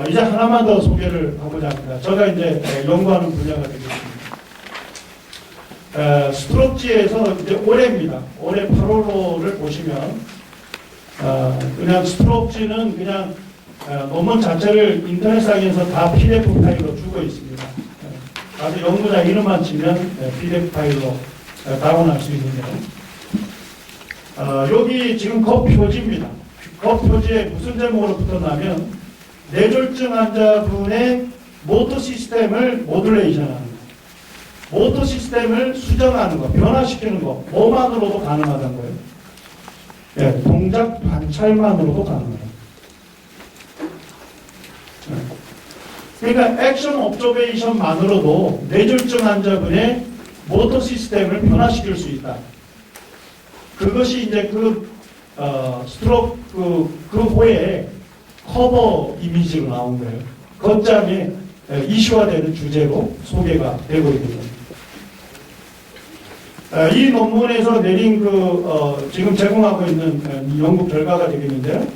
이제 하나만 더 소개를 하고자 합니다. 제가 이제 연구하는 분야가 되겠습니다. 스트롭지에서 이제 올해입니다. 올해 8월호를 보시면 그냥 스트롭지는 그냥 논문 자체를 인터넷상에서 다 PDF 파일로 주고 있습니다. 아주 연구자 이름만 치면 PDF 파일로 다운할 수 있는데요. 여기 지금 그 표지입니다. 그 표지에 무슨 제목으로 붙었냐면 뇌졸중 환자분의 모터 시스템을 모듈레이션하는 거, 모터 시스템을 수정하는 거, 변화시키는 거, 뭐만으로도 가능하다는 거예요. 네, 동작 관찰만으로도 가능하다. 네. 그러니까 액션 옵저베이션만으로도 뇌졸중 환자분의 모터 시스템을 변화시킬 수 있다. 그것이 이제 스트로크 그 후에 커버 이미지로 나온 거예요. 겉장에 이슈화되는 주제로 소개가 되고 있는 겁니다. 이 논문에서 내린 지금 제공하고 있는 연구 결과가 되겠는데요.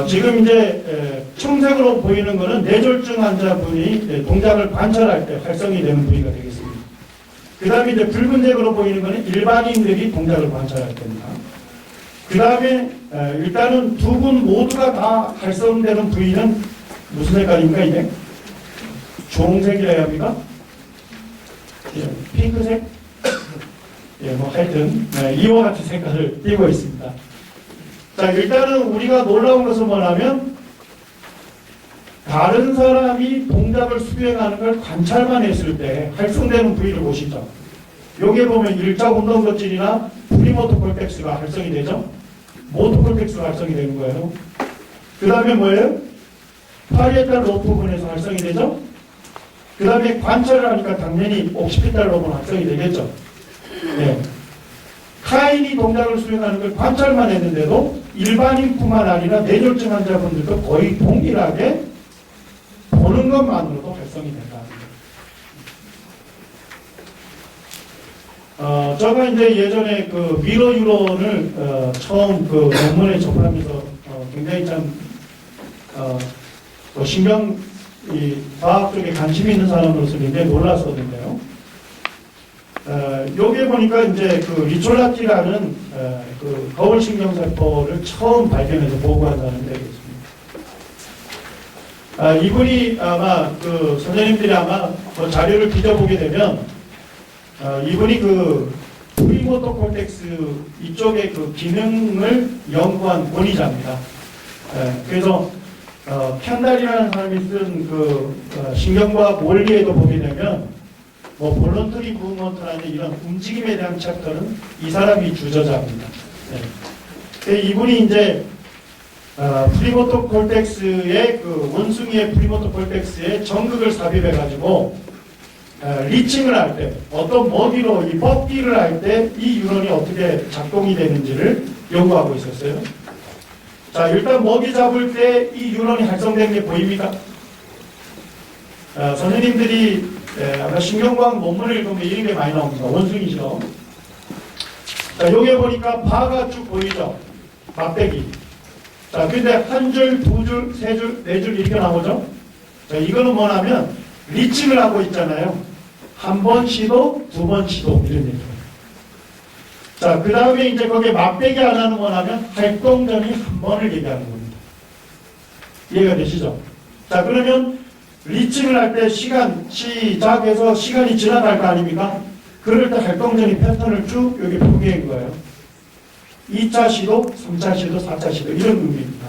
지금 이제 청색으로 보이는 것은 뇌졸중 환자분이 동작을 관찰할 때 활성이 되는 부위가 되겠습니다. 그 다음에 이제 붉은색으로 보이는 것은 일반인들이 동작을 관찰할 때입니다. 그 다음에 일단은 두 분 모두가 다 활성되는 부위는 무슨 색깔입니까 이게? 주홍색이라야 합니까? 예, 핑크색? 예, 뭐 하여튼 이와 같은 색깔을 띠고 있습니다. 자, 일단은 우리가 놀라운 것은 뭐냐면 다른 사람이 동작을 수행하는 걸 관찰만 했을 때 활성되는 부위를 보시죠. 여기에 보면 일자 운동 거질이나 프리모터 콜텍스가 활성이 되죠. 모터 콜텍스가 활성이 되는 거예요. 그 다음에 뭐예요? 파리에탈 로브 부분에서 활성이 되죠. 그 다음에 관찰을 하니까 당연히 옥시피탈 로브는 활성이 되겠죠. 네. 타인이 동작을 수행하는 걸 관찰만 했는데도 일반인뿐만 아니라 뇌졸중 환자분들도 거의 동일하게 보는 것만으로도 활성이 된다. 제가 이제 예전에 그 미러 유론을 처음 그 논문에 접하면서 굉장히 참 신경 과학 쪽에 관심이 있는 사람으로서 굉장히 놀랐었는데요. 여기에 보니까 이제 그 리촐라티라는 그 거울신경세포를 처음 발견해서 보고한 사람이 되겠습니다. 이분이 아마 그 선생님들이 아마 그 자료를 뒤져보게 되면 이분이 그 프리모터 콜텍스 이쪽의 그 기능을 연구한 권위자입니다. 그래서 캔달이라는 사람이 쓴 그 신경과학 원리에도 보게 되면 뭐 볼런터리 무브먼트라는 이런 움직임에 대한 챕터는 이 사람이 주저자입니다. 네. 이분이 이제 프리모터 콜텍스의 그 원숭이의 프리모터 콜텍스에 전극을 삽입해가지고 리칭을 할 때 어떤 먹이로 이 뻗기를 할 때 이 유런이 어떻게 작동이 되는지를 연구하고 있었어요. 자, 일단 먹이 잡을 때 이 유런이 활성되는 게 보입니까? 선생님들이 아마 신경과학 논문을 읽으면 이런 게 많이 나옵니다. 원숭이죠. 자, 여기 보니까 바가 쭉 보이죠? 막대기. 자, 근데 한 줄, 두 줄, 세 줄, 네 줄 이렇게 나오죠? 자, 이거는 뭐냐면 리칭을 하고 있잖아요. 한 번 시도, 두 번 시도 이런 얘기예요. 자, 그 다음에 이제 거기에 막대기 하나는 뭐냐면 활동 전이 한 번을 얘기하는 겁니다. 이해가 되시죠? 자, 그러면 리칭을 할 때 시작해서 시간이 지나갈 거 아닙니까? 그럴 때 활동전이 패턴을 쭉 여기 표기한 거예요. 2차 시도, 3차 시도, 4차 시도 이런 의미입니다.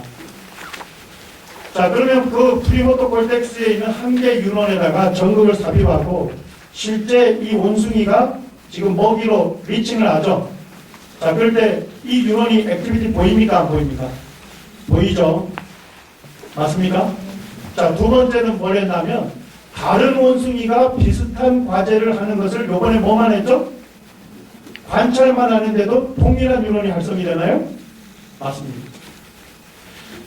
자, 그러면 그 프리모터 콜텍스에 있는 한 개 유런에다가 전극을 삽입하고 실제 이 원숭이가 지금 먹이로 리칭을 하죠. 자, 그럴 때 이 유런이 액티비티 보입니까? 안 보입니까? 보이죠? 맞습니까? 자, 두 번째는 뭘 했냐면 다른 원숭이가 비슷한 과제를 하는 것을 요번에 뭐만 했죠? 관찰만 하는데도 동일한 유런이 활성이 되나요? 맞습니다.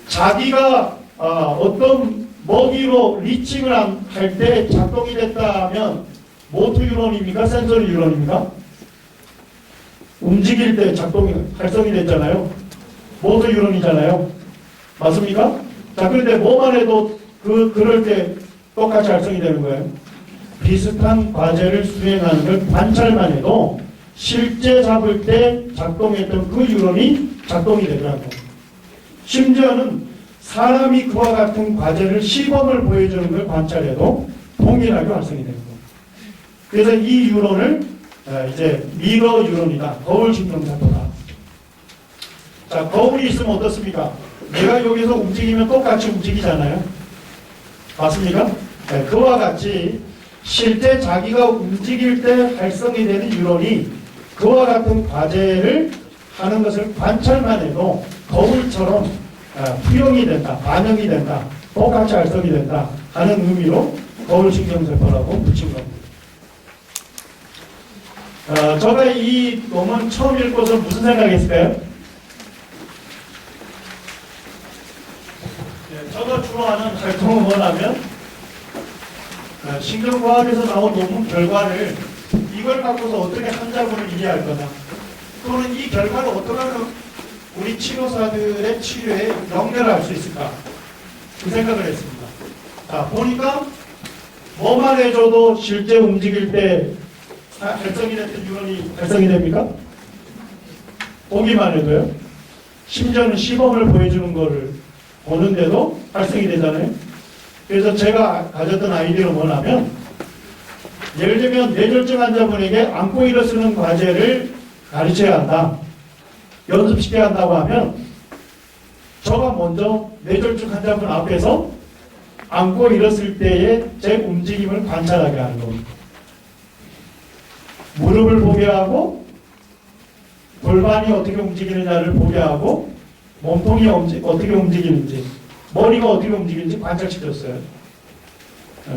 자기가 어떤 먹이로 리칭을 할 때 작동이 됐다면 모터 유런입니까? 센서리 유런입니까? 움직일 때 활성이 됐잖아요. 모터 유런이잖아요. 맞습니까? 자, 그런데 뭐만 해도 그럴 때 똑같이 활성이 되는 거예요. 비슷한 과제를 수행하는 걸 관찰만 해도 실제 잡을 때 작동했던 그 유론이 작동이 되더라고요. 심지어는 사람이 그와 같은 과제를 시범을 보여주는 걸 관찰해도 동일하게 활성이 되는 거예요. 그래서 이 유론을 이제 미러 유론이다. 거울 신경사포다. 자, 거울이 있으면 어떻습니까? 내가 여기서 움직이면 똑같이 움직이잖아요. 맞습니까? 네, 그와 같이 실제 자기가 움직일 때 활성이 되는 유론이 그와 같은 과제를 하는 것을 관찰만 해도 거울처럼 투영이 된다, 반영이 된다, 똑같이 활성이 된다 하는 의미로 거울신경세포라고 붙인 겁니다. 제가 이 논문 처음 읽고서 무슨 생각했을까요? 네, 제가 주로 하는 활동은 뭐냐면 신경과학에서 나온 논문 결과를 이걸 갖고서 어떻게 환자분을 이해할 거냐, 또는 이 결과를 어떻게 하면 우리 치료사들의 치료에 연결할 수 있을까, 그 생각을 했습니다. 자, 보니까 뭐만 해줘도 실제 움직일 때 활성이 됐던 유론이 활성이 됩니까? 보기만 해도요. 심지어는 시범을 보여주는 거를 보는데도 활성이 되잖아요. 그래서 제가 가졌던 아이디어는 뭐냐면, 예를 들면 뇌졸중 환자분에게 안고 일어서는 과제를 가르쳐야 한다, 연습시켜야 한다고 하면 저가 먼저 뇌졸중 환자분 앞에서 안고 일었을 때의 제 움직임을 관찰하게 하는 겁니다. 무릎을 보게 하고 골반이 어떻게 움직이느냐를 보게 하고 몸통이 어떻게 움직이는지, 머리가 어떻게 움직이는지 관찰시켰어요.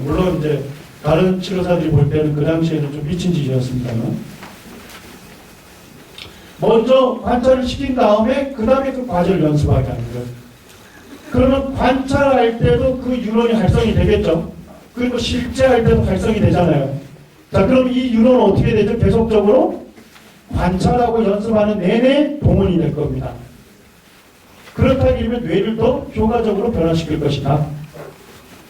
물론 이제 다른 치료사들이 볼 때는 그 당시에는 좀 미친 짓이었습니다만, 먼저 관찰을 시킨 다음에 그 다음에 그 과제를 연습하게 하는 거예요. 그러면 관찰할 때도 그 유론이 활성이 되겠죠. 그리고 실제 할 때도 활성이 되잖아요. 자, 그럼 이 유론은 어떻게 되죠? 계속적으로 관찰하고 연습하는 내내 동원이 될 겁니다. 그렇다면 뇌를 더 효과적으로 변화시킬 것이다.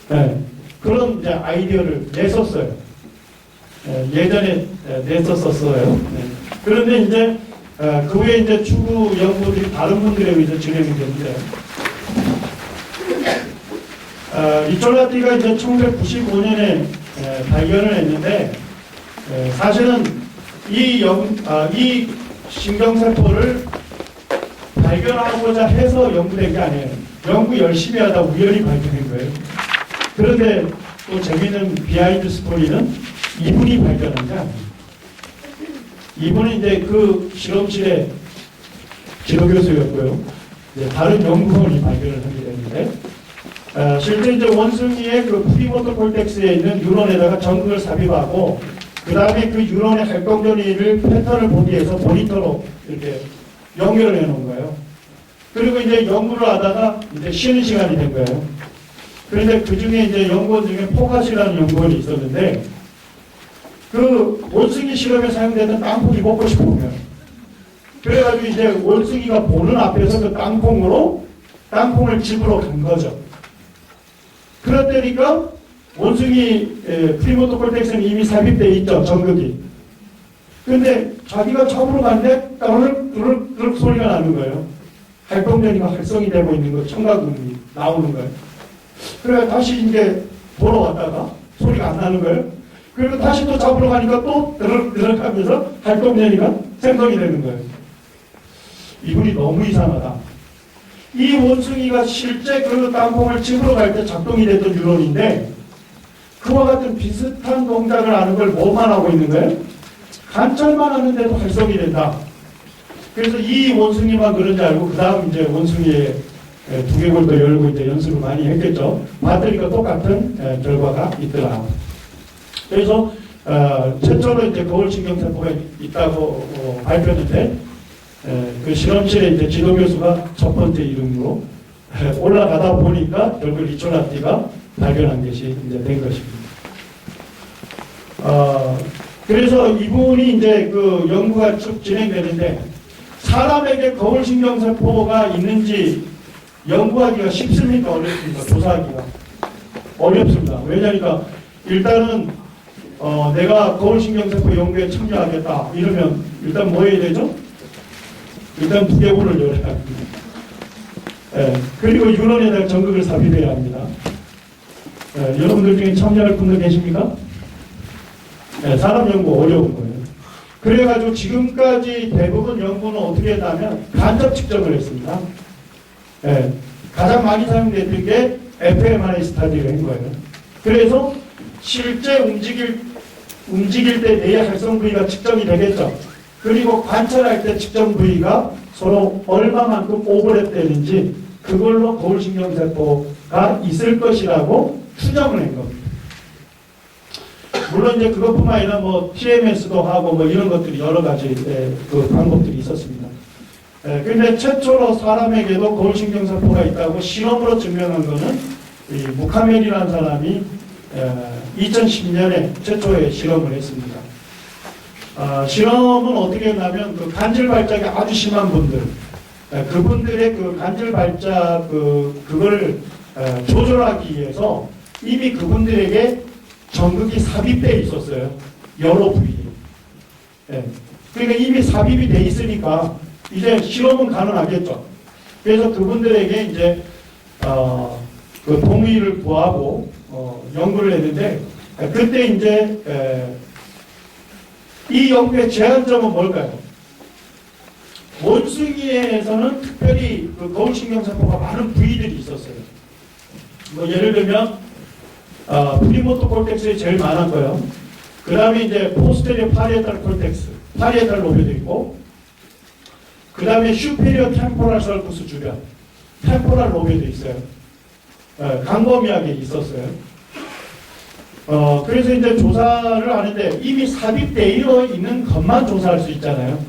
네, 그런 이제 아이디어를 냈었어요. 예전에 냈었어요. 네. 그런데 이제 그 후에 이제 추구 연구들이 다른 분들에 의해서 진행이 되는데, 리촐라티가 이제 1995년에 발견을 했는데, 사실은 이 신경세포를 발견하고자 해서 연구된 게 아니에요. 연구 열심히 하다 우연히 발견된 거예요. 그런데 또 재미있는 비하인드 스토리는 이분이 발견한 게 아니에요. 이분은 이제 그 실험실의 지도교수였고요. 이제 다른 연구원이 발견을 하게 됐는데, 실제 이제 원숭이의 그 프리모터 콜텍스에 있는 유론에다가 전극을 삽입하고, 그 다음에 그 유론의 활동 전이를 패턴을 보기 위해서 모니터로 이렇게 연결을 해 놓은 거예요. 그리고 이제 연구를 하다가 이제 쉬는 시간이 된 거예요. 그런데 그 중에 이제 연구원 중에 포카시라는 연구원이 있었는데, 그 원숭이 실험에 사용되는 땅콩이 먹고 싶은 거예요. 그래가지고 이제 원숭이가 보는 앞에서 그 땅콩을 집으러 간 거죠. 그렇다니까 원숭이 프리모터 콜텍스는 이미 삽입되어 있죠, 전극이. 근데 자기가 잡으러 갔는데 따르륵 소리가 나는 거예요. 활동전이가 활성이 되고 있는 거, 청각음이 나오는 거예요. 그래 다시 이제 돌아왔다가 소리가 안 나는 거예요. 그리고 다시 또 잡으러 가니까 또 드르륵 하면서 활동전이가 생성이 되는 거예요. 이분이 너무 이상하다. 이 원숭이가 실제 그 땅콩을 집으러 갈 때 작동이 됐던 유론인데, 그와 같은 비슷한 동작을 하는 걸 뭐만 하고 있는 거예요? 관찰만 하는데도 활성이 된다. 그래서 이 원숭이만 그런지 알고 그 다음 이제 원숭이의 두개골도 열고 이제 연습을 많이 했겠죠. 봤더니까 똑같은 결과가 있더라. 그래서 최초로 이제 거울신경세포가 있다고 발표했는데, 그 실험실에 이제 지도교수가 첫 번째 이름으로 올라가다 보니까 결국 리촐라티가 발견한 것이 이제 된 것입니다. 그래서 이분이 이제 그 연구가 쭉 진행되는데, 사람에게 거울신경세포가 있는지 연구하기가 쉽습니까? 어렵습니까? 조사하기가 어렵습니다. 왜냐니까 일단은 내가 거울신경세포 연구에 참여하겠다 이러면 일단 뭐 해야 되죠? 일단 두개골을 열어야 합니다. 예, 그리고 유론에 대한 전극을 삽입해야 합니다. 예, 여러분들 중에 참여할 분들 계십니까? 예, 사람 연구 어려운 거예요. 그래가지고 지금까지 대부분 연구는 어떻게 했냐면 간접 측정을 했습니다. 예, 가장 많이 사용됐던 게 fMRI 스타디를 한 거예요. 그래서 실제 움직일 때 뇌의 활성 부위가 측정이 되겠죠. 그리고 관찰할 때 측정 부위가 서로 얼마만큼 오버랩 되는지 그걸로 거울신경세포가 있을 것이라고 추정을 한 겁니다. 물론 이제 그것뿐만 아니라 뭐 TMS도 하고 뭐 이런 것들이 여러 가지 그 방법들이 있었습니다. 근데 최초로 사람에게도 거울신경세포가 있다고 실험으로 증명한 거는 이 무카멜이라는 사람이 2010년에 최초의 실험을 했습니다. 실험은 어떻게 했냐면 그 간질 발작이 아주 심한 분들, 그분들의 그 간질 발작 그걸 조절하기 위해서 이미 그분들에게 전극이 삽입되어 있었어요. 여러 부위에. 그러니까 이미 삽입이 돼 있으니까 이제 실험은 가능하겠죠. 그래서 그분들에게 이제 그 동의를 구하고 연구를 했는데 그때 이제 이 연구의 제한점은 뭘까요? 원숭이에서는 특별히 그 거울신경세포가 많은 부위들이 있었어요. 뭐 예를 들면 프리모토 콜텍스에 제일 많았고요. 그 다음에 이제 포스테리어 파리에탈 콜텍스, 파리에탈 로베도 있고, 그 다음에 슈페리어 템포랄 설쿠스 주변, 템포랄 로베도 있어요. 광범위하게 있었어요. 그래서 이제 조사를 하는데 이미 삽입되어 있는 것만 조사할 수 있잖아요.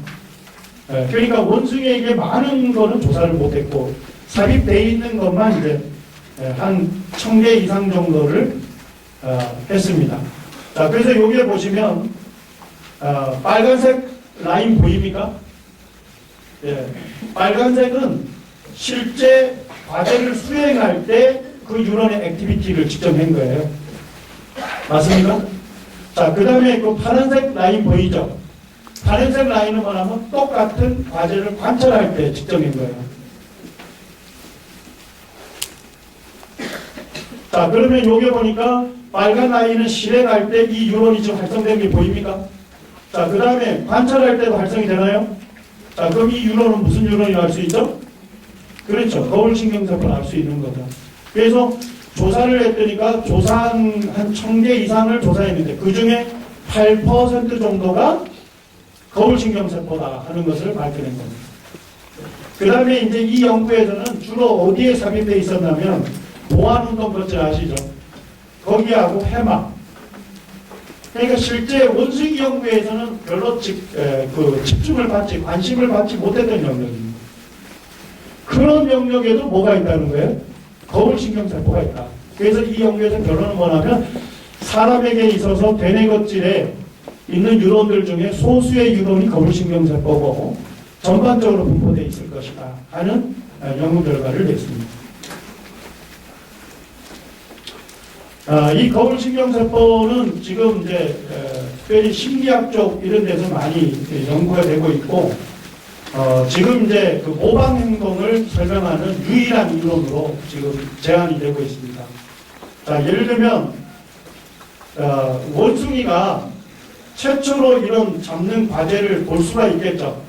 그러니까 원숭이에게 많은 거는 조사를 못했고 삽입되어 있는 것만 이제 한 1000개 이상 정도를 했습니다. 자, 그래서 여기에 보시면 빨간색 라인 보입니까? 예, 빨간색은 실제 과제를 수행할 때 그 유런의 액티비티를 측정한 거예요. 맞습니까? 자, 그 다음에 그 파란색 라인 보이죠? 파란색 라인은 뭐냐면 똑같은 과제를 관찰할 때 측정한 거예요. 자, 그러면 여기 보니까 빨간 라인은 실행할 때 이 유런이 지금 활성된 게 보입니까? 자, 그 다음에 관찰할 때도 활성이 되나요? 자, 그럼 이 유런은 무슨 유런이라고 할 수 있죠? 그렇죠. 거울신경세포를 알 수 있는 거죠. 그래서 조사를 했더니까 조사한 한 1000개 이상을 조사했는데 그 중에 8% 정도가 거울신경세포다 하는 것을 밝혀낸 겁니다. 그 다음에 이제 이 연구에서는 주로 어디에 삽입되어 있었냐면 보안운동 것들 아시죠? 거기하고 해마. 그러니까 실제 원숭이 연구에서는 별로 집중을 받지, 관심을 받지 못했던 영역입니다. 그런 영역에도 뭐가 있다는 거예요? 거울신경세포가 있다. 그래서 이 연구에서 결론은 뭐냐면 사람에게 있어서 대뇌겉질에 있는 유론들 중에 소수의 유론이 거울신경세포고 전반적으로 분포되어 있을 것이다 하는 연구 결과를 냈습니다. 이 거울신경세포는 지금 이제 특별히 심리학 쪽 이런 데서 많이 연구가 되고 있고 지금 이제 그 모방 행동을 설명하는 유일한 이론으로 지금 제안이 되고 있습니다. 자, 예를 들면 원숭이가 최초로 이런 잡는 과제를 볼 수가 있겠죠.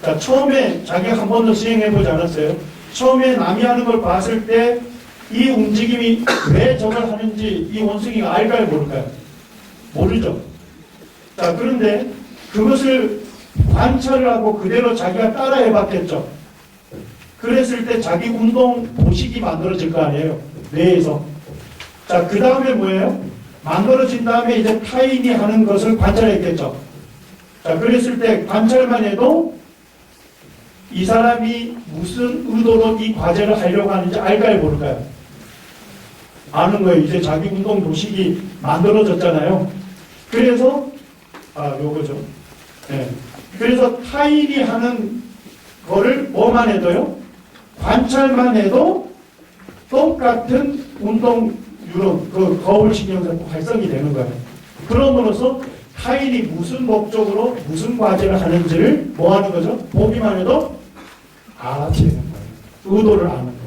자, 처음에 자기가 한 번도 시행해보지 않았어요. 처음에 남이 하는 걸 봤을 때 이 움직임이 왜 저걸 하는지 이 원숭이가 알까요, 모를까요? 모르죠. 자, 그런데 그것을 관찰을 하고 그대로 자기가 따라해봤겠죠. 그랬을 때 자기 운동 도식이 만들어질 거 아니에요, 뇌에서. 자, 그 다음에 뭐예요? 만들어진 다음에 이제 타인이 하는 것을 관찰했겠죠. 자, 그랬을 때 관찰만 해도 이 사람이 무슨 의도로 이 과제를 하려고 하는지 알까요, 모를까요? 아는 거예요. 이제 자기 운동 도식이 만들어졌잖아요. 그래서 요거죠. 네. 그래서 타인이 하는 거를 뭐만 해도요? 관찰만 해도 똑같은 운동 유론, 그 거울 신경세포 활성이 되는 거예요. 그럼으로써 타인이 무슨 목적으로 무슨 과제를 하는지를 뭐 하는 거죠? 보기만 해도 알아채는 거예요. 의도를 아는 거예요.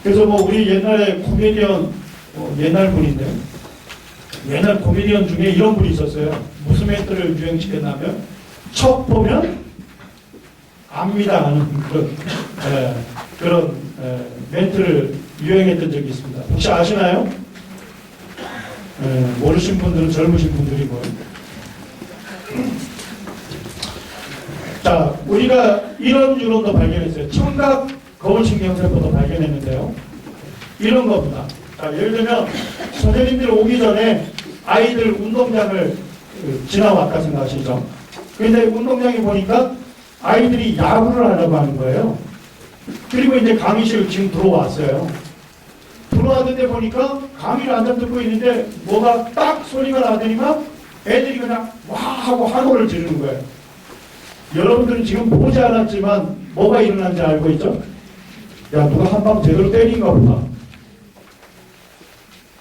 그래서 뭐 우리 옛날에 코미디언, 옛날 분인데, 옛날 코미디언 중에 이런 분이 있었어요. 무슨 멘트를 유행시켰냐면, 척 보면 압니다 하는 그런 멘트를 유행했던 적이 있습니다. 혹시 아시나요? 모르신 분들은 젊으신 분들이고. 자, 우리가 이런 유론도 발견했어요. 청각 거울신경세포도 발견했는데요. 이런 겁니다. 자, 예를 들면 선생님들 오기 전에 아이들 운동장을 지나왔다 생각하시죠. 근데 운동장에 보니까 아이들이 야구를 하려고 하는 거예요. 그리고 이제 강의실 지금 들어왔어요. 들어왔는데 보니까 강의를 앉아 듣고 있는데 뭐가 딱 소리가 나더니만 애들이 그냥 와 하고 환호를 지르는 거예요. 여러분들은 지금 보지 않았지만 뭐가 일어난지 알고 있죠? 야, 누가 한 방 제대로 때린가 보다.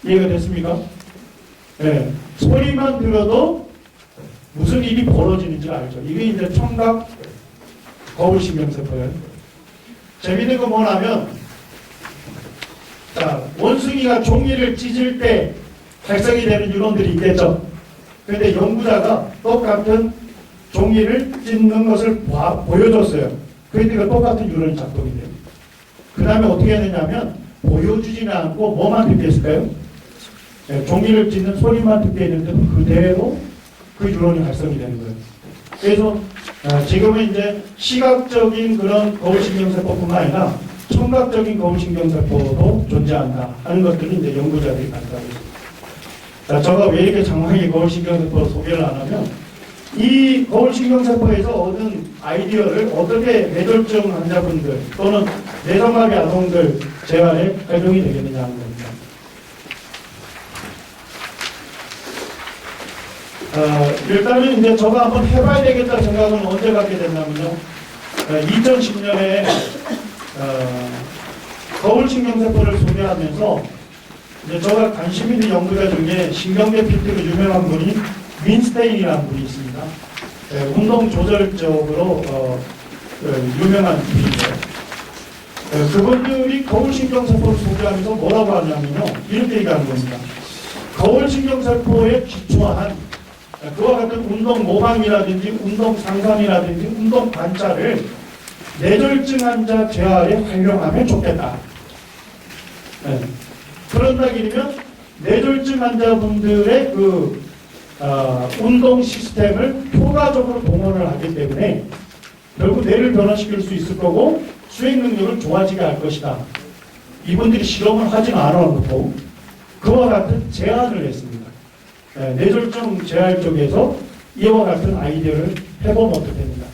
이해가 됐습니까? 네. 소리만 들어도 무슨 일이 벌어지는지 알죠. 이게 이제 청각 거울신경세포예요. 재밌는 건 뭐냐면, 자, 원숭이가 종이를 찢을 때 발생이 되는 뉴런들이 있겠죠. 그런데 연구자가 똑같은 종이를 찢는 것을 보여줬어요. 그러니까 똑같은 뉴런이 작동이 돼요. 그 다음에 어떻게 했느냐면, 보여주지는 않고 뭐만 듣게 했을까요? 네, 종이를 찢는 소리만 듣게 했는데 그대로 그 뉴런이 활성이 되는 거예요. 그래서 지금은 이제 시각적인 그런 거울신경세포뿐만 아니라 청각적인 거울신경세포도 존재한다 하는 것들을 이제 연구자들이 발표하고 있습니다. 자, 제가 왜 이렇게 장황하게 거울신경세포 소개를 안 하면 이 거울신경세포에서 얻은 아이디어를 어떻게 뇌졸중 환자분들 또는 뇌성마비 아동들 재활에 활용이 되겠느냐 하는 겁니다. 일단은 이제 저가 한번 해봐야 되겠다 생각은 언제 갖게 됐냐면요. 2010년에 거울신경세포를 소개하면서 이제 저가 관심 있는 연구자 중에 신경계 피트로 유명한 분이 윈스테인이라는 분이 있습니다. 운동 조절적으로 유명한 분인데 그분들이 거울신경세포를 소개하면서 뭐라고 하냐면요. 이렇게 얘기하는 겁니다. 거울신경세포에 기초한 그와 같은 운동 모방이라든지 운동 상상이라든지 운동 관찰을 뇌졸중 환자 재활에 활용하면 좋겠다. 네. 그런다 그러면 뇌졸중 환자분들의 그 운동 시스템을 효과적으로 동원을 하기 때문에 결국 뇌를 변화시킬 수 있을 거고 수행 능력을 좋아지게 할 것이다. 이분들이 실험을 하지는 않았고 그와 같은 제안을 했습니다. 뇌졸중 재활 쪽에서 이와 같은 아이디어를 해보면 어떻겠습니까?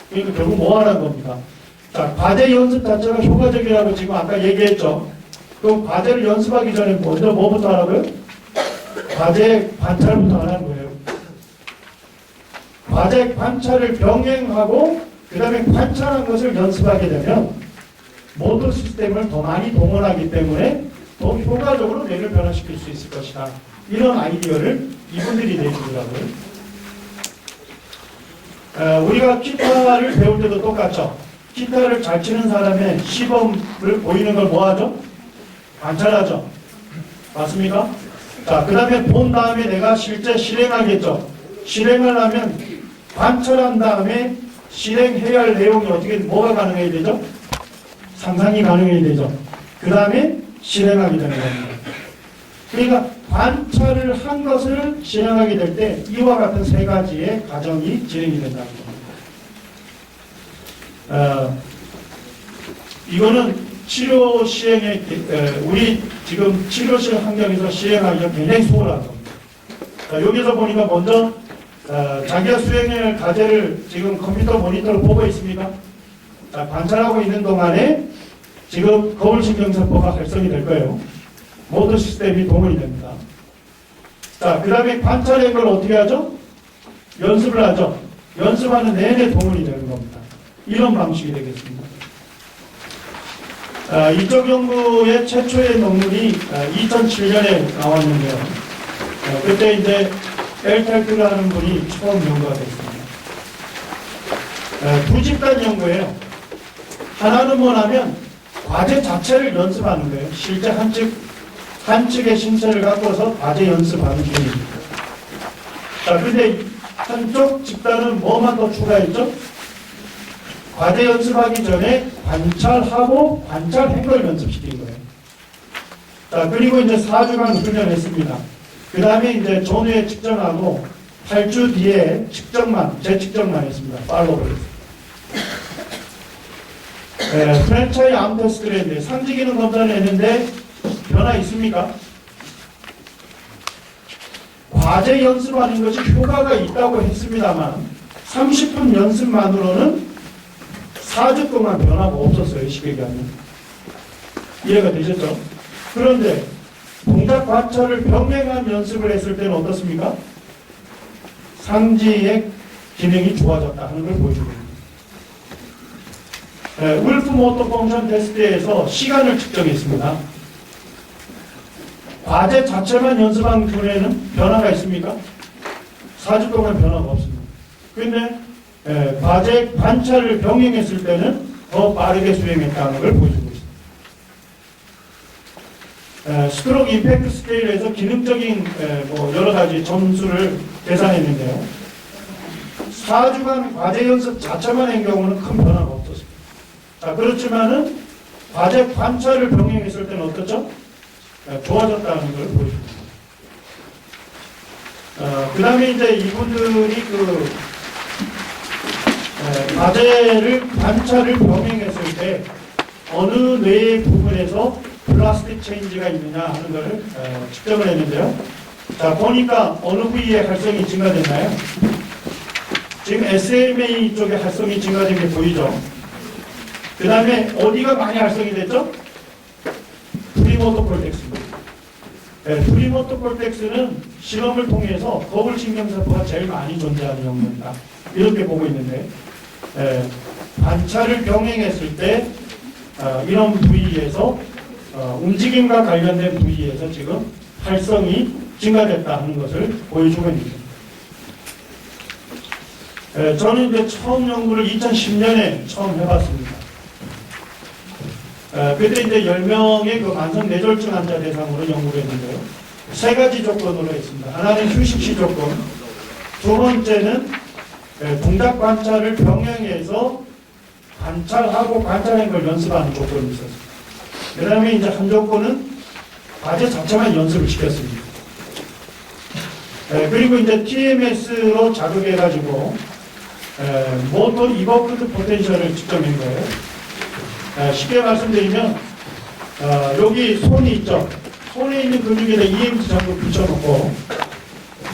그러니까 결국 뭐 하는 겁니까? 자, 과제 연습 자체가 효과적이라고 지금 아까 얘기했죠. 그럼 과제를 연습하기 전에 먼저 뭐부터 하라고요? 과제 관찰부터 하라는 거예요. 과제 관찰을 병행하고 그 다음에 관찰한 것을 연습하게 되면 모tor 시스템을 더 많이 동원하기 때문에 더 효과적으로 뇌를 변화시킬 수 있을 것이다. 이런 아이디어를 이분들이 내주더라고요. 우리가 기타를 배울 때도 똑같죠. 기타를 잘 치는 사람의 시범을 보이는 걸 뭐 하죠? 관찰하죠. 맞습니까? 자, 그 다음에 본 다음에 내가 실제 실행하겠죠. 실행을 하면 관찰한 다음에 실행해야 할 내용이 어떻게, 뭐가 가능해야 되죠? 상상이 가능해야 되죠. 그 다음에 실행하게 되는 겁니다. 그러니까 관찰을 한 것을 실행하게 될 때 이와 같은 세 가지의 과정이 진행이 된다는 겁니다. 이거는 치료 시행에 우리 지금 치료실 환경에서 시행하기가 굉장히 수월한 겁니다. 자, 여기서 보니까 먼저 자기가 수행해야 할 과제를 지금 컴퓨터 모니터로 보고 있습니까? 자, 관찰하고 있는 동안에 지금 거울신경세포가 활성이 될 거예요. 모tor 시스템이 동원이 됩니다. 자, 그 다음에 관찰한 걸 어떻게 하죠? 연습을 하죠. 연습하는 내내 동원이 되는 겁니다. 이런 방식이 되겠습니다. 이쪽 연구의 최초의 논문이 2007년에 나왔는데요. 그때 이제 엘탈트라는 분이 처음 연구가 됐습니다. 두 집단 연구예요. 하나는 뭐냐면 과제 자체를 연습하는 거예요. 실제 한측의 신체를 갖고서 과제 연습하는 중입니다. 자, 근데 한쪽 집단은 뭐만 더 추가했죠? 과제 연습하기 전에 관찰하고 관찰한 걸 연습시킨 거예요. 자, 그리고 이제 4주간 훈련했습니다. 그 다음에 이제 전후에 측정하고 8주 뒤에 재측정만 했습니다. 팔로우를 했습니다. 프랜차이 암 테스트를 했는데 상지 기능 검사를 했는데 변화 있습니까? 과제 연습하는 것이 효과가 있다고 했습니다만 30분 연습만으로는 4주 동안 변화가 없었어요. 쉽게 얘기하면. 이해가 되셨죠? 그런데 동작 관찰을 병행한 연습을 했을 때는 어떻습니까? 상지의 기능이 좋아졌다 하는 걸 보여주고 있습니다. 울프 모터 펑션 테스트에서 시간을 측정했습니다. 과제 자체만 연습한 분에는 변화가 있습니까? 4주 동안 변화가 없습니다. 그런데 과제 관찰을 병행했을 때는 더 빠르게 수행했다는 걸 보여주고 있습니다. 스트로크 임팩트 스케일에서 기능적인 여러 가지 점수를 계산했는데요. 4주간 과제 연습 자체만 한 경우는 큰 변화가 없었습니다. 자, 그렇지만은 과제 관찰을 병행했을 때는 어떻죠? 좋아졌다는 걸 보여줍니다. 그 다음에 이제 이분들이 과제를 관찰을 병행했을 때 어느 뇌의 부분에서 플라스틱 체인지가 있느냐 하는 것을 측정을 했는데요. 자, 보니까 어느 부위의 활성이 증가됐나요? 지금 SMA 쪽의 활성이 증가된 게 보이죠? 그 다음에 어디가 많이 활성이 됐죠? 프리모터 콜텍스입니다. 프리모터 콜텍스는 실험을 통해서 거울신경세포가 제일 많이 존재하는 영역입니다. 이렇게 보고 있는데 관찰을 병행했을 때 이런 부위에서 움직임과 관련된 부위에서 지금 활성이 증가됐다 하는 것을 보여주고 있습니다. 저는 이제 처음 연구를 2010년에 처음 해봤습니다. 그때 이제 10명의 그 만성 뇌졸중 환자 대상으로 연구를 했는데요. 세 가지 조건으로 했습니다. 하나는 휴식시 조건, 두 번째는 동작 관찰을 병행해서 관찰하고 관찰한 걸 연습하는 조건이 있었습니다. 그 다음에 이제 한 조건은 과제 자체만 연습을 시켰습니다. 그리고 이제 TMS로 자극해가지고 모터 이버크트 포텐셜을 측정한 거예요. 쉽게 말씀드리면 여기 손이 있죠. 손에 있는 근육에다 EMG 장구 붙여놓고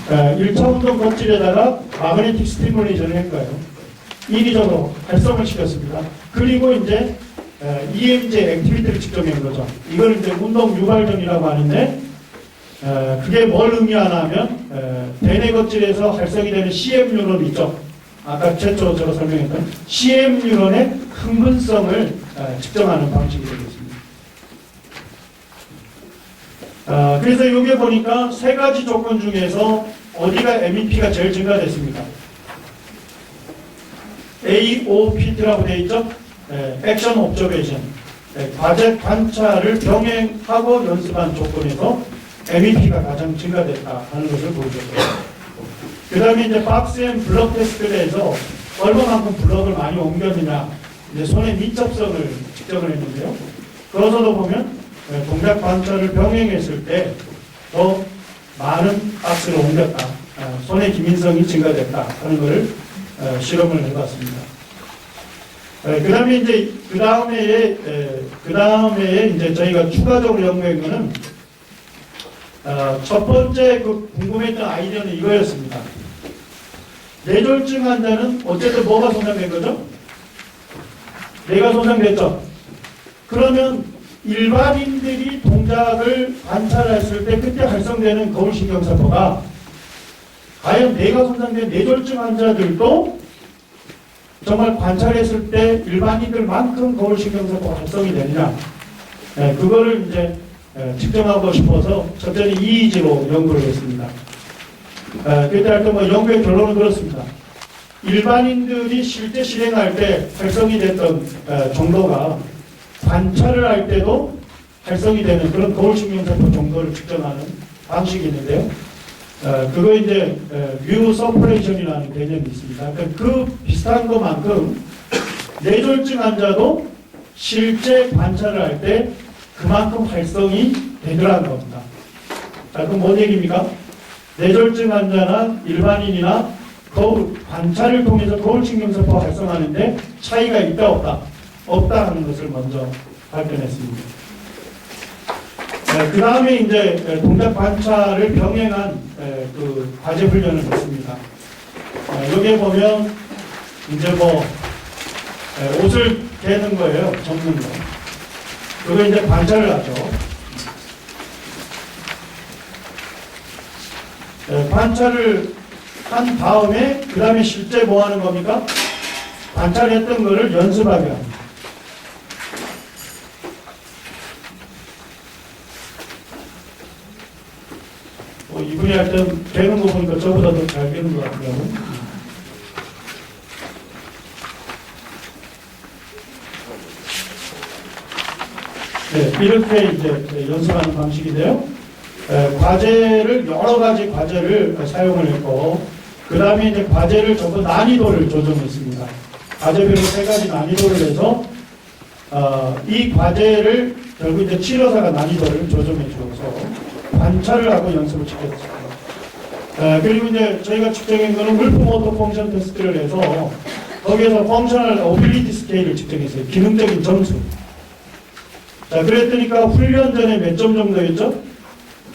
1차 운동 껍질에다가 마그네틱 스티뮬레이션을 한 거예요. 인위적으로 활성을 시켰습니다. 그리고 이제 EMG 액티비티를 측정한 거죠. 이걸 이제 운동 유발전이라고 하는데 그게 뭘 의미하나 하면 대뇌 껍질에서 활성이 되는 CM 뉴런 있죠. 아까 최초 제가 설명했던 CM 뉴런의 흥분성을 측정하는 방식이 되겠습니다. 그래서 여기 보니까 세 가지 조건 중에서 어디가 MEP가 제일 증가됐습니까? AOPT라고 되어 있죠? 액션 옵저베이션. 과제 관찰을 병행하고 연습한 조건에서 MEP가 가장 증가됐다 하는 것을 보여줬어요. 그 다음에 이제 박스 앤 블럭 테스트를 해서 얼마만큼 블럭을 많이 옮겼느냐, 이제 손의 밀접성을 측정을 했는데요. 거기서도 보면 동작 관찰을 병행했을 때 더 많은 박스를 옮겼다, 손의 기민성이 증가됐다 하는 것을 실험을 해봤습니다. 그 다음에 이제 저희가 추가적으로 연구한 거는 첫 번째 그 궁금했던 아이디어는 이거였습니다. 뇌졸중 환자는 어쨌든 뭐가 손상된 거죠? 뇌가 손상됐죠? 그러면 일반인들이 동작을 관찰했을 때 그때 활성되는 거울신경세포가 과연 뇌가 손상된 뇌졸중 환자들도 정말 관찰했을 때 일반인들만큼 거울신경세포가 활성이 되느냐, 그거를 이제 측정하고 싶어서 철저히 이의지로 연구를 했습니다. 그때 할 때 뭐 연구의 결론은 그렇습니다. 일반인들이 실제 실행할 때 활성이 됐던 정도가 관찰을 할 때도 활성이 되는 그런 거울신경세포 정도를 측정하는 방식이 있는데요. 그거 이제 뮤 서퍼레이션이라는 개념이 있습니다. 그러니까 그 비슷한 것만큼 뇌졸중 환자도 실제 관찰을 할 때 그만큼 활성이 되더라는 겁니다. 자, 그럼 뭔 얘기입니까? 뇌졸중 환자나 일반인이나 거울 관찰을 통해서 거울신경세포가 활성화하는데 차이가 있다 없다? 없다 하는 것을 먼저 발견했습니다. 그 다음에 이제 동작 관찰을 병행한 그 과제 훈련을 했습니다. 여기에 보면 이제 뭐 옷을 개는 거예요, 접는 거. 그거 이제 관찰을 하죠. 관찰을 한 다음에 그 다음에 실제 뭐 하는 겁니까? 관찰했던 거를 연습하게 합니다. 이분이 할 땐 개는 거 보니까 저보다 더 잘 개는 것 같아요. 네, 이렇게 이제 연습하는 방식인데요. 과제를 여러 가지 과제를 사용을 했고, 그 다음에 이제 과제를 전부 난이도를 조정했습니다. 과제별로 3가지 난이도를 해서 이 과제를 결국 이제 치료사가 난이도를 조정해 주어서 관찰을 하고 연습을 시켰습니다. 그리고 이제 저희가 측정한 거는 울프 모터 펑션 테스트를 해서 거기에서 펑셔널 어빌리티 스케일을 측정했어요. 기능적인 점수. 자, 그랬더니까 훈련 전에 몇 점 정도였죠?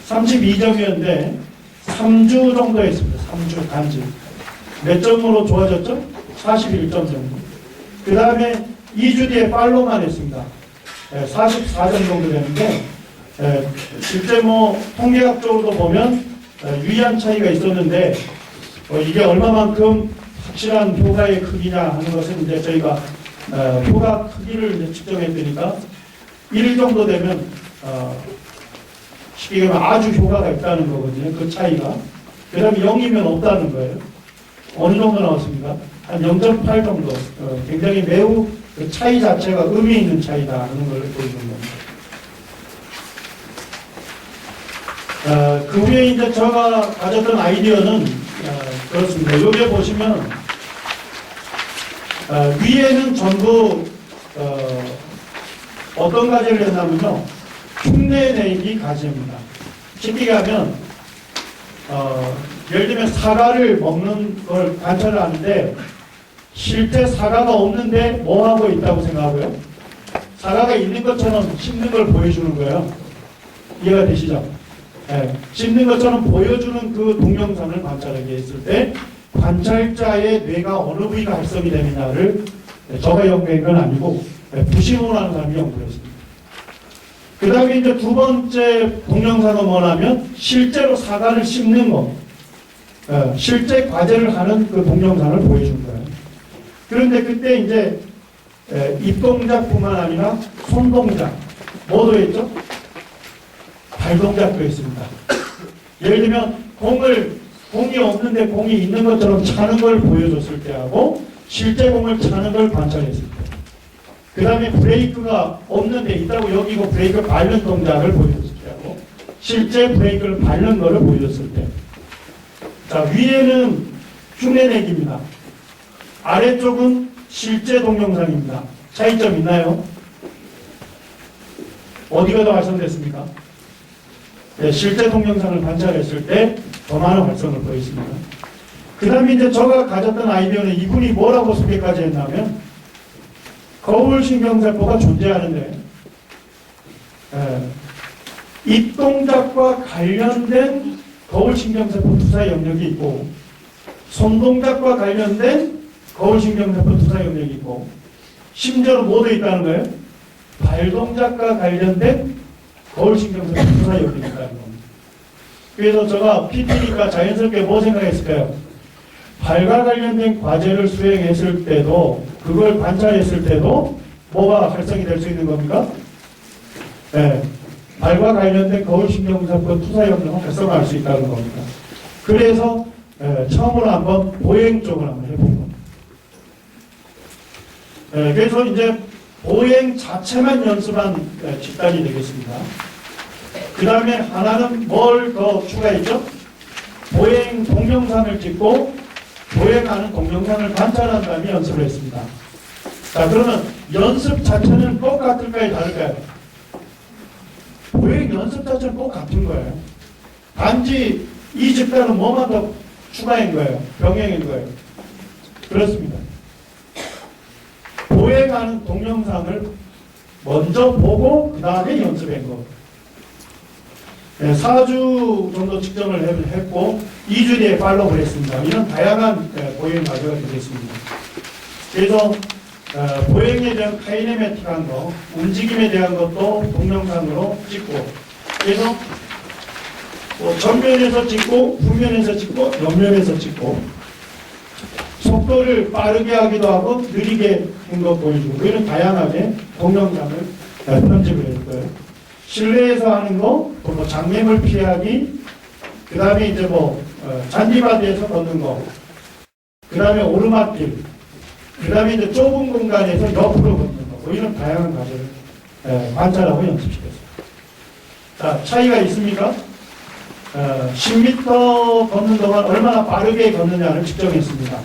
32점이었는데 3주 정도 했습니다. 3주 간지. 몇 점으로 좋아졌죠? 41점 정도. 그 다음에 2주 뒤에 팔로우만 했습니다. 44점 정도 되는데 실제 뭐 통계학적으로도 보면 유의한 차이가 있었는데 이게 얼마만큼 확실한 효과의 크기냐 하는 것은 이제 저희가 효과 크기를 이제 측정했으니까 1 정도 되면 쉽게 얘기하면 아주 효과가 있다는 거거든요. 그 차이가. 그 다음에 0이면 없다는 거예요. 어느 정도 나왔습니까? 한 0.8 정도. 굉장히 매우 그 차이 자체가 의미 있는 차이다 하는 걸 보여주는 겁니다. 그 후에 이제 제가 가졌던 아이디어는 그렇습니다. 여기 보시면 위에는 전부 어떤 과제를 했냐면요, 흉내내기 과제입니다. 쉽게 하면 예를 들면 사과를 먹는 걸 관찰을 하는데 실제 사과가 없는데 뭐 하고 있다고 생각하고요? 사과가 있는 것처럼 씹는 걸 보여주는 거예요. 이해가 되시죠? 네, 씹는 것처럼 보여주는 그 동영상을 관찰하게 했을 때 관찰자의 뇌가 어느 부위가 활성이 되느냐를 저가 연구한 건 아니고 부시노라는 사람이 연구했습니다. 그 다음에 이제 두 번째 동영상은 뭐냐면 실제로 사과를 씹는 거, 실제 과제를 하는 그 동영상을 보여준 거예요. 그런데 그때 이제 입 동작뿐만 아니라 손 동작, 뭐도 했죠? 발 동작도 있습니다. 예를 들면 공이 없는데 공이 있는 것처럼 차는 걸 보여줬을 때하고 실제 공을 차는 걸 관찰했을 때, 그 다음에 브레이크가 없는데 있다고 여기고 브레이크를 밟는 동작을 보여줬을 때하고 실제 브레이크를 밟는 거를 보여줬을 때, 자, 위에는 흉내내기입니다. 아래쪽은 실제 동영상입니다. 차이점 있나요? 어디가 더 활성됐습니까? 네, 실제 동영상을 관찰했을 때 더 많은 활성을 보였습니다. 그 다음에 이제 제가 가졌던 아이디어는 이분이 뭐라고 소개까지 했냐면 거울신경세포가 존재하는데 입 동작과 관련된 거울신경세포 투사 영역이 있고 손 동작과 관련된 거울신경세포 투사 영역이 있고 심지어는 뭐도 있다는 거예요? 발 동작과 관련된 거울신경세포 투사 영역이 있다는 겁니다. 그래서 제가 PT니까 자연스럽게 뭐 생각했을까요? 발과 관련된 과제를 수행했을 때도 그걸 관찰했을 때도 뭐가 활성이 될 수 있는 겁니까? 발과 관련된 거울신경사건 투사 역량을 활성화할 수 있다는 겁니다. 그래서 처음으로 한번 보행 쪽을 한번 해본 겁니다. 그래서 이제 보행 자체만 연습한 집단이 되겠습니다. 그 다음에 하나는 뭘 더 추가했죠? 보행 동영상을 찍고 보행하는 동영상을 관찰한 다음에 연습을 했습니다. 자, 그러면 연습 자체는 똑같을까요? 다를까요? 보행 연습 자체는 똑같은 거예요. 단지 이 집단은 뭐만 더 추가한 거예요? 병행인 거예요. 그렇습니다. 보행하는 동영상을 먼저 보고 그 다음에 연습한 거. 4주 정도 측정을 했고 2주 뒤에 팔로우를 했습니다. 이런 다양한 보행 과제가 되겠습니다. 그래서 보행에 대한 카이네매틱한 거, 움직임에 대한 것도 동영상으로 찍고, 그래서 전면에서 찍고 후면에서 찍고 옆면에서 찍고, 속도를 빠르게 하기도 하고 느리게 한 것 보여주고, 이런 다양하게 동영상을 편집을 했고요. 실내에서 하는 거, 뭐 장애물 피하기, 그 다음에 이제 잔디밭에서 걷는 거, 그 다음에 오르막길, 그 다음에 이제 좁은 공간에서 옆으로 걷는 거, 이런 다양한 과제를 관찰하고 연습시켰습니다. 자, 차이가 있습니까? 10m 걷는 동안 얼마나 빠르게 걷느냐를 측정했습니다.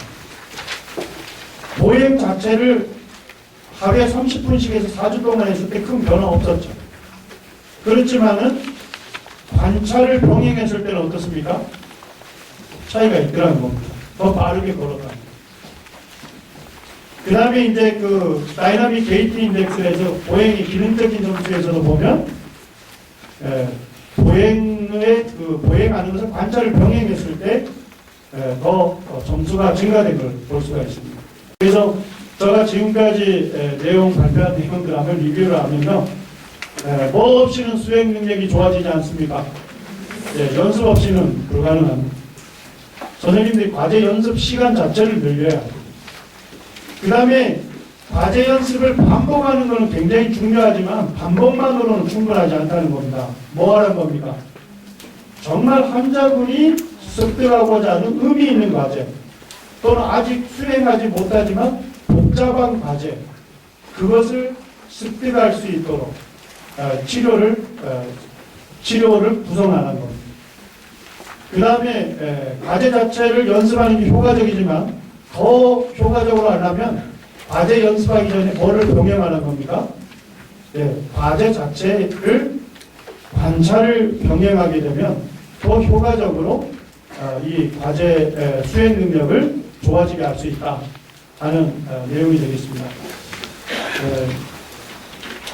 보행 자체를 하루에 30분씩 해서 4주 동안 했을 때 큰 변화 없었죠. 그렇지만은 관찰을 병행했을 때는 어떻습니까? 차이가 있더라는 겁니다. 더 빠르게 걸었다. 그 다음에 이제 그 다이나믹 게이트 인덱스에서 보행의 기능적인 점수에서도 보면 보행하는 것을 관찰을 병행했을 때 더 점수가 증가된 걸 볼 수가 있습니다. 그래서 제가 지금까지 내용 발표한 내용들을 리뷰를 하면요, 뭐 없이는 수행 능력이 좋아지지 않습니까? 연습 없이는 불가능합니다. 선생님들이 과제 연습 시간 자체를 늘려야 합니다. 그 다음에 과제 연습을 반복하는 것은 굉장히 중요하지만 반복만으로는 충분하지 않다는 겁니다. 뭐 하는 겁니까? 정말 환자분이 습득하고자 하는 의미 있는 과제, 또는 아직 수행하지 못하지만 복잡한 과제, 그것을 습득할 수 있도록 치료를 구성하는 겁니다. 그 다음에 과제 자체를 연습하는 게 효과적이지만 더 효과적으로 하려면 과제 연습하기 전에 뭐를 병행하는 겁니까? 과제 자체를 관찰을 병행하게 되면 더 효과적으로 이 과제 수행 능력을 좋아지게 할 수 있다 하는 내용이 되겠습니다.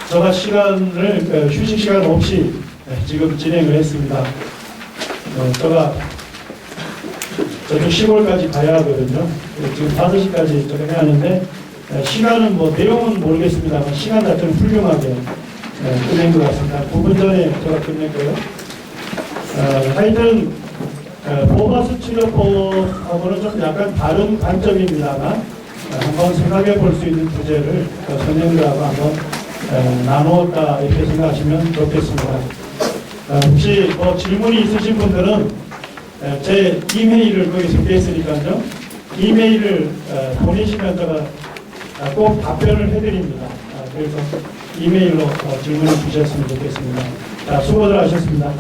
제가 시간을 휴식 시간 없이 지금 진행을 했습니다. 저도 10월까지 가야 하거든요. 지금 5시까지 저렇게 해야 하는데 시간은 내용은 모르겠습니다만 시간 자체는 훌륭하게 끝낸 것 같습니다. 9분 전에 제가 끝냈고요. 하여튼 보너스 치료법하고는 좀 약간 다른 관점입니다만 한번 생각해 볼 수 있는 주제를 선생님들하고 한번 나누었다 이렇게 생각하시면 좋겠습니다. 혹시 질문이 있으신 분들은 제 이메일을 거기 적혀 있으니까요. 이메일을 보내시면 제가 꼭 답변을 해드립니다. 그래서 이메일로 질문을 주셨으면 좋겠습니다. 수고들 하셨습니다.